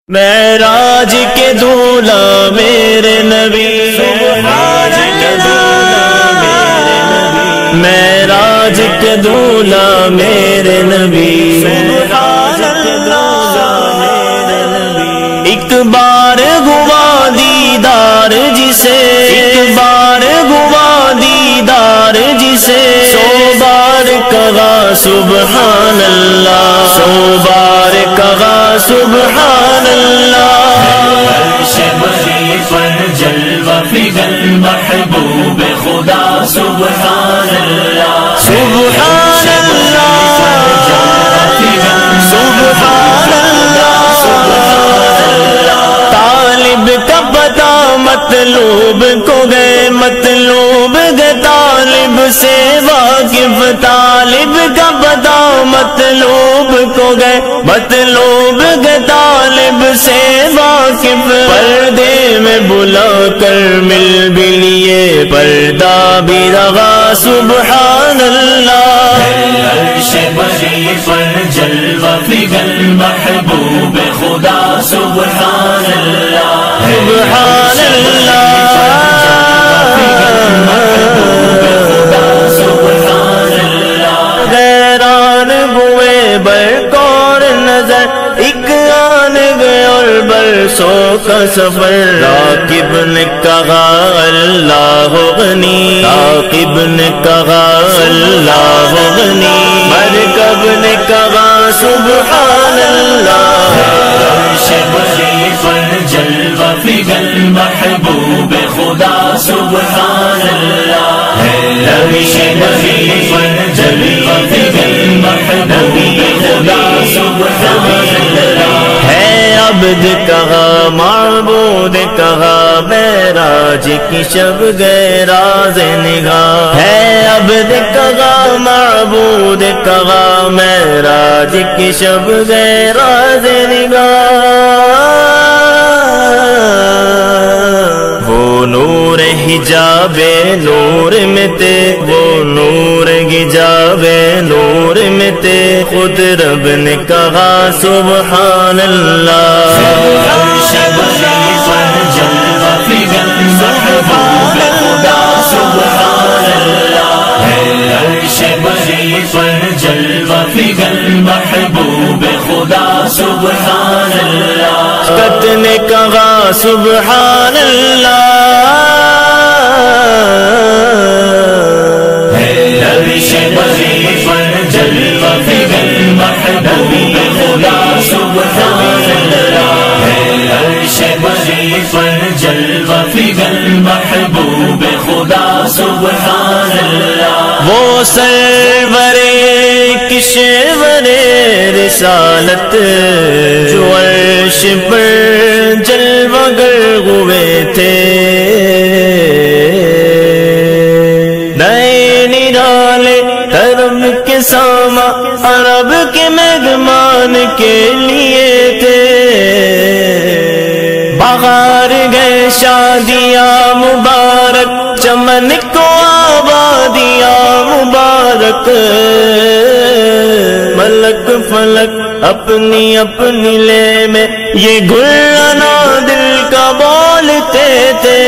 معراج کے دولہ میرے نبی، معراج کے دولہ میرے نبی، معراج کے دولہ میرے نبی، معراج کے دولہ میرے نبی۔ ایک بار ہوا دیدار جسے، ایک بار ہوا دیدار جسے، سو بار کہا سبحان اللہ، سو بار کہا سبحان اللہ۔ عرش بری پر جلوہ فگن محبوب خدا سبحان اللہ، سبحان اللہ، سبحان اللہ۔ طالب کا پتہ مطلوب کو گئے، مطلوب گئے طالب سے واقف، طالب کا پتہ مطلوب کو گئے، مطلوب گئے طالب سے واقف۔ پردے میں بلا کر مل بھی لیے، پردہ بھی رہا سبحان اللہ۔ عرش بری پر جلوہ فگن محبوب خدا سبحان اللہ، سبحان اللہ۔ غیران ہوئے برقور نظر، ایک آن گئے اور برسوں کا سفر۔ راکب نے کہا اللہ غنی، راکب نے کہا اللہ غنی، مرکب نے کہا سبحان اللہ۔ عرش بری پر جلوہ فگن محبوب خدا سبحان اللہ، عرش بری پر جلوہ فگن محبوب خدا سبحان اللہ۔ ہے عبد کہا معبود کہا، معراج کی شب گئے راز نگاہ۔ ہے عبد کہا معبود کہا، معراج کی شب گئے راز نگاہ۔ وہ نور حجاب نور میں تھے، وہ نور حجاب نور میں تھے، خود رب نے کہا سبحان اللہ۔ عرش بری پر جلوہ فگن محبوب خدا سبحان اللہ، عرش بری پر جلوہ فگن محبوب خدا سبحان اللہ۔ قط نے کہا سبحان اللہ، عرش بری پر جلوہ فگن محبوب خدا سبحان اللہ، عرش بری پر جلوہ فگن محبوب خدا سبحان اللہ۔ وہ سرور کشور رسالت جو عرش پر جلوہ گر ہوئے تھے، نئے نرالے طرب کے ساما عرب کے مہمان کے لیے تھے۔ بہار گئے شادیاں مبارک، چمن کو آبادیاں مبارک، ملک فلک اپنی اپنی لے میں یہ گلنا دل کا بولتے تھے۔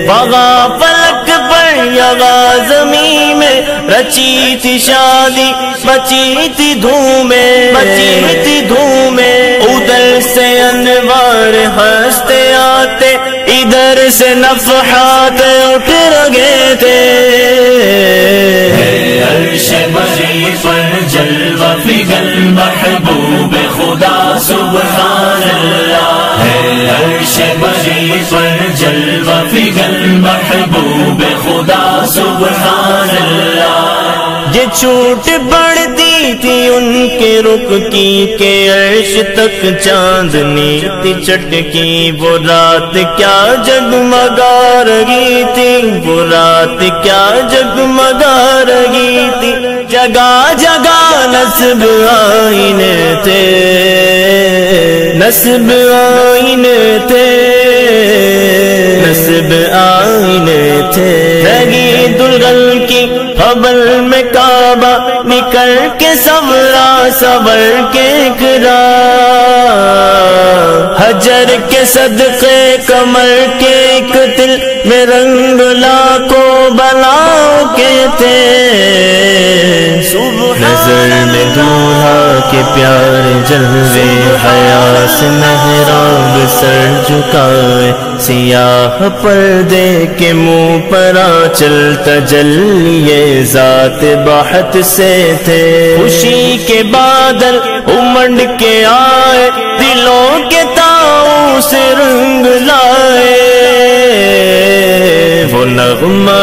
بغا فلک پر یغا زمین میں رچی تھی شادی، بچی تھی دھومیں، بچی تھی دھومیں۔ ادھر سے انوار ہنستے آتے، ادھر سے نفحات اٹھ رگے تھے۔ عرش بری پر جلوہ فگن محبوب خدا سبحان اللہ، عرش بری پر جلوہ فگن محبوب خدا سبحان اللہ۔ یہ چوٹ بڑھتی تھی ان کے رخ کی کہ عرش تک چاندنی تھی چٹکی۔ وہ رات کیا جگمگا رہی تھی، وہ رات کیا جگمگا رہی تھی۔ جگہ جگہ نصب آئینے تھے، نصب آئینے تھے، نصب آئینے تھے۔ لگی دلہن کی حبل میں کعبہ، نکل کے سورا سور کے اقرار۔ صدقے کمر کے ایک دل میں رنگ لاکھوں بلاؤں کے تھے نظر میں دولہا کے پیارے جلوے حیا سے محراب سر جھکائے سیاہ پردے کے منہ پر آنچل تجلی ذات بہت سے تھے خوشی کے بادل امنڈ کے آئے دلوں کے تاؤں سے رنگ لائے وہ نغمہ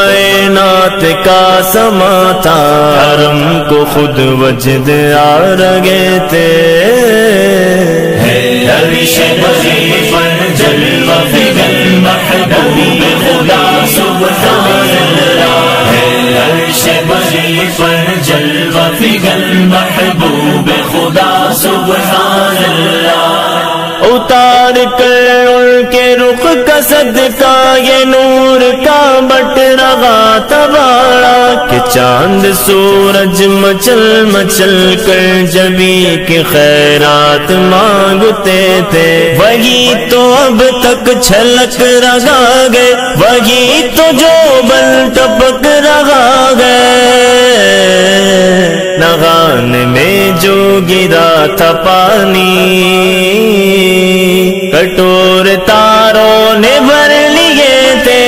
نعت کا سما تھا حرم کو خود وجد آ رگے تھے عرش بری پر جلوہ فگن محبوب خدا سبحان اللہ عرش بری پر جلوہ فگن محبوب خدا سبحان اللہ اتار کر ان کے رخ کا صدقہ یہ نور کا بٹ رہا تباڑا کہ چاند سورج مچل مچل کر جبی کے خیرات مانگتے تھے وہی تو اب تک چھلک رہا گئے وہی تو جو بل ٹپک رہا گئے نغان میں جو گرا تھا پانی کٹور تاروں نے بھر لیے تھے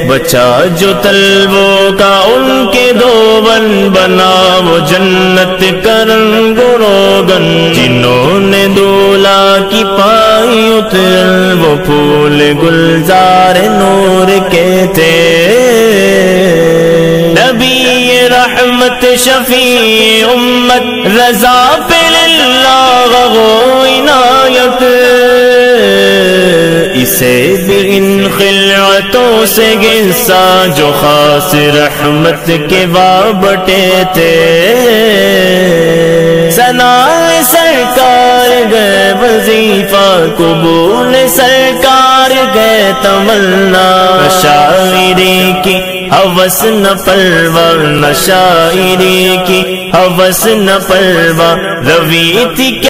بچا جو تلووں کا ان کے دوبن بنا وہ جنت کرن گروگن جنہوں نے دولا کی پائی اتر وہ پھول گلزار نور کے تھے نبی رحمت شفیع امت رضا پہ للہ غو عنایت اسے بھی ان خلعتوں سے گنسا جو خاص رحمت کے وابٹے تھے ثنا سرکار گئے وظیفہ قبول سرکار گئے تمنا شاعری کی ہوس نہ پرواہ نہ شاعری کی ہوس نہ پرواہ روی تھی